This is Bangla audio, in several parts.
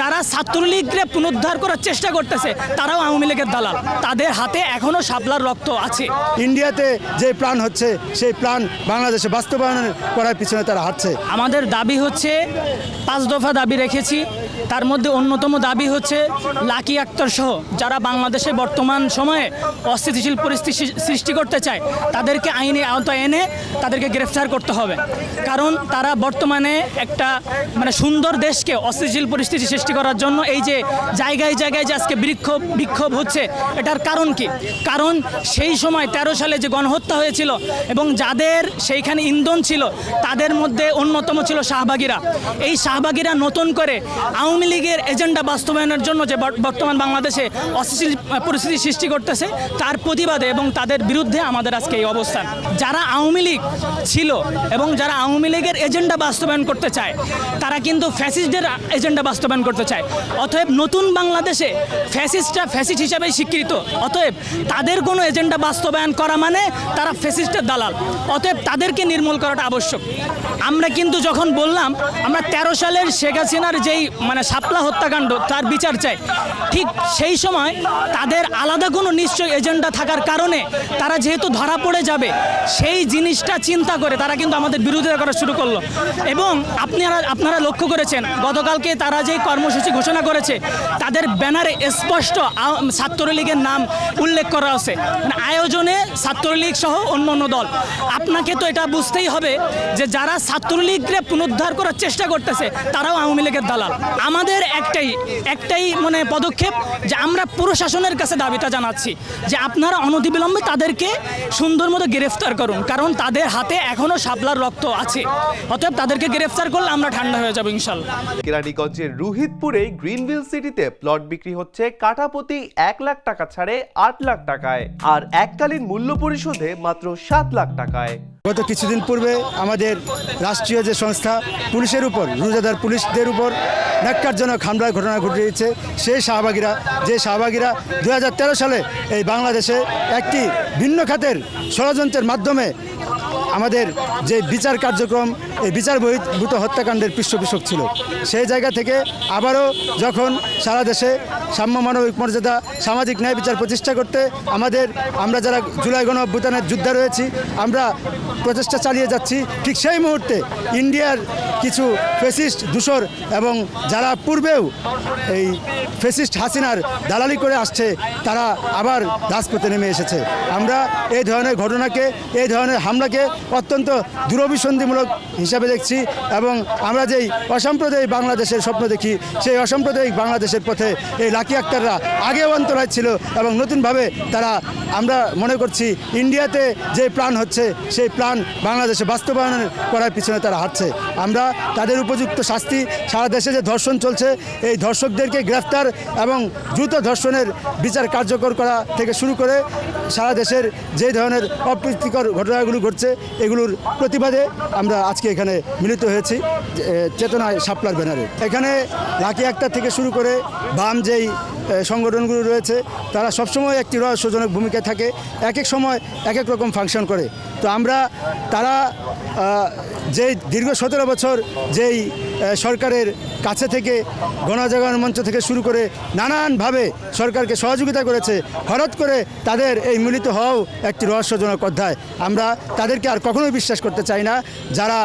যারা ছাত্রলীগকে পুনরুদ্ধার করার চেষ্টা করতেছে তারাও আওয়ামী লীগের দালাল, তাদের হাতে এখনো শাপলার রক্ত আছে। ইন্ডিয়াতে যে প্ল্যান হচ্ছে সেই প্ল্যান বাংলাদেশে বাস্তবায়ন করার পিছনে তারা হাঁটছে। আমাদের দাবি হচ্ছে 5 দফা দাবি রেখেছি, তার মধ্যে অন্যতম দাবি হচ্ছে লাকি আক্তার সহ যারা বাংলাদেশে বর্তমান সময়ে অস্থিতিশীল পরিস্থিতি সৃষ্টি করতে চায় তাদেরকে আইনে আওতায় এনে তাদেরকে গ্রেফতার করতে হবে। কারণ তারা বর্তমানে একটা সুন্দর দেশকে অস্থিতিশীল পরিস্থিতি সৃষ্টি করার জন্য এই যে জায়গায় জায়গায় যে আজকে বিক্ষোভ হচ্ছে, এটার কারণ কি? কারণ সেই সময় 13 সালে যে গণহত্যা হয়েছিল এবং যাদের সেইখানে ইন্ধন ছিল তাদের মধ্যে অন্যতম ছিল শাহবাগীরা। এই শাহবাগীরা নতুন করে আওয়ামী লীগের এজেন্ডা বাস্তবায়নের জন্য যে বর্তমান বাংলাদেশে অস্থিতিশীল পরিস্থিতি সৃষ্টি করতেছে তার প্রতিবাদে এবং তাদের বিরুদ্ধে আমাদের আজকে এই অবস্থান। যারা আওয়ামী লীগ ছিল এবং যারা আওয়ামী লীগের এজেন্ডা বাস্তবায়ন করতে চায় তারা কিন্তু ফ্যাসিস্টদের এজেন্ডা বাস্তবায়ন করতে চায়। অতএব নতুন বাংলাদেশে ফ্যাসিস্টরা ফ্যাসিস্ট হিসাবেই স্বীকৃত। অতএব তাদের কোনো এজেন্ডা বাস্তবায়ন করা মানে তারা ফ্যাসিস্টের দালাল। অতএব তাদেরকে নির্মূল করাটা আবশ্যক। আমরা কিন্তু যখন বললাম আমরা 13 সালের শেখ হাসিনার যেই শাপলা হত্যাকাণ্ড তার বিচার চাই, ঠিক সেই সময় তাদের আলাদা কোনো নিশ্চয় এজেন্ডা থাকার কারণে তারা যেহেতু ধরা পড়ে যাবে সেই জিনিসটা চিন্তা করে তারা কিন্তু আমাদের বিরোধিতা করা শুরু করলো। এবং আপনারা লক্ষ্য করেছেন গতকালকে তারা যে কর্মসূচি ঘোষণা করেছে তাদের ব্যানারে স্পষ্ট ছাত্রলীগের নাম উল্লেখ করা আছে, আয়োজনে ছাত্রলীগ সহ অন্য দল। আপনাকে তো এটা বুঝতেই হবে যে যারা ছাত্রলীগকে পুনরুদ্ধার করার চেষ্টা করতেছে তারাও আওয়ামী লীগের দালাল। আমাদের একটাই পদক্ষেপ যে আমরা প্রশাসনের কাছে দাবিটা জানাচ্ছি যে আপনারা অনতিবিলম্বে তাদেরকে সুন্দর মতো গ্রেফতার করুন, কারণ তাদের হাতে এখনো শাপলার রক্ত আছে। অতএব তাদেরকে গ্রেফতার করলে আমরা ঠান্ডা হয়ে যাবো ইনশাল্লাহ। কেরানীগঞ্জের রুহিতপুরে গ্রিনভিল সিটিতে প্লট বিক্রি হচ্ছে কাঠা প্রতি 1 লাখ টাকা ছাড়ে 8 লাখ টাকায়, আর এককালীন মূল্য পরিশোধে মাত্র 7 লাখ টাকায়। গত কিছুদিন পূর্বে আমাদের রাষ্ট্রীয় যে সংস্থা পুলিশের উপর, রোজাদার পুলিশদের উপর ন্যাক্কারজনক হামলার ঘটনা ঘটিয়েছে সেই শাহবাগীরা 2013 সালে এই বাংলাদেশে একটি ভিন্ন খাতের ষড়যন্ত্রের মাধ্যমে আমাদের যে বিচার কার্যক্রম, এই বিচার বহির্ভূত হত্যাকাণ্ডের পৃষ্ঠপোষক ছিল। সেই জায়গা থেকে আবারও যখন সারা দেশে সাম্য মানবিক মর্যাদা, সামাজিক ন্যায় বিচার প্রতিষ্ঠা করতে আমরা যারা জুলাই গণঅভ্যুত্থানের যোদ্ধা রয়েছি আমরা প্রচেষ্টা চালিয়ে যাচ্ছি, ঠিক সেই মুহূর্তে ইন্ডিয়ার কিছু ফ্যাসিস্ট দূষর এবং যারা পূর্বেও এই ফ্যাসিস্ট হাসিনার দালালি করে আসছে তারা আবার রাজপথে নেমে এসেছে। আমরা এই ধরনের ঘটনাকে, এই ধরনের হামলাকে অত্যন্ত দূরভিসন্ধিমূলক হিসাবে দেখছি এবং আমরা যেই অসাম্প্রদায়িক বাংলাদেশের স্বপ্ন দেখি সেই অসাম্প্রদায়িক বাংলাদেশের পথে এই লাকি আক্তাররা আগেও অন্তরায় ছিল এবং নতুনভাবে তারা, আমরা মনে করছি ইন্ডিয়াতে যে প্ল্যান হচ্ছে সেই প্ল্যান বাংলাদেশে বাস্তবায়ন করার পিছনে তারা হাঁটছে। আমরা তাদের উপযুক্ত শাস্তি, সারা দেশে যে ধর্ষণ চলছে এই ধর্ষকদেরকে গ্রেফতার এবং দ্রুত ধর্ষণের বিচার কার্যকর করা থেকে শুরু করে সারা দেশের যে ধরনের অপ্রীতিকর ঘটনাগুলো ঘটছে এগুলোর প্রতিবাদে আমরা আজকে এখানে মিলিত হয়েছি চেতনায় শাপলার ব্যানারে। এখানে লাকি আক্তার থেকে শুরু করে বাম যেই সংগঠনগুলো রয়েছে তারা সবসময় একটি রহস্যজনক ভূমিকায় থাকে, এক এক সময় এক এক রকম ফাংশন করে। তো তারা যেই দীর্ঘ 17 বছর যেই সরকারের কাছে থেকে গণজাগরণ মঞ্চ থেকে শুরু করে নানানভাবে সরকারকে সহযোগিতা করেছে, হঠাৎ করে তাদের এই মিলিত হওয়াও একটি রহস্যজনক অধ্যায়। আমরা তাদেরকে আর কখনোই বিশ্বাস করতে চাই না যারা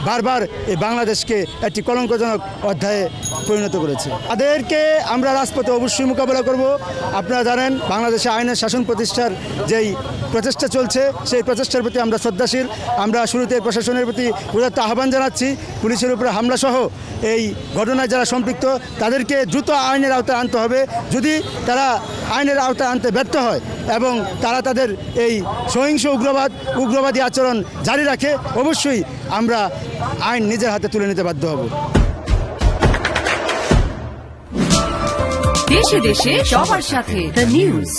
বারবার এই বাংলাদেশকে একটি কলঙ্কজনক অধ্যায়ে পরিণত করেছে। তাদেরকে আমরা রাজপথে অবশ্যই মোকাবেলা করব। আপনারা জানেন বাংলাদেশে আইনের শাসন প্রতিষ্ঠার যেই প্রচেষ্টা চলছে সেই প্রচেষ্টার প্রতি আমরা শ্রদ্ধাশীল। আমরা শুরুতে প্রশাসনের প্রতি উদাত্ত আহ্বান জানাচ্ছি, পুলিশের উপরে হামলাসহ এই ঘটনায় যারা সম্পৃক্ত তাদেরকে দ্রুত আইনের আওতায় আনতে হবে। যদি তারা আইনের আওতায় আনতে ব্যর্থ হয় এবং তারা তাদের এই সহিংস উগ্রবাদী আচরণ জারি রাখে, অবশ্যই আমরা আইন নিজের হাতে তুলে নিতে বাধ্য হব। দেশে দেশে সবার সাথে দ্য নিউজ।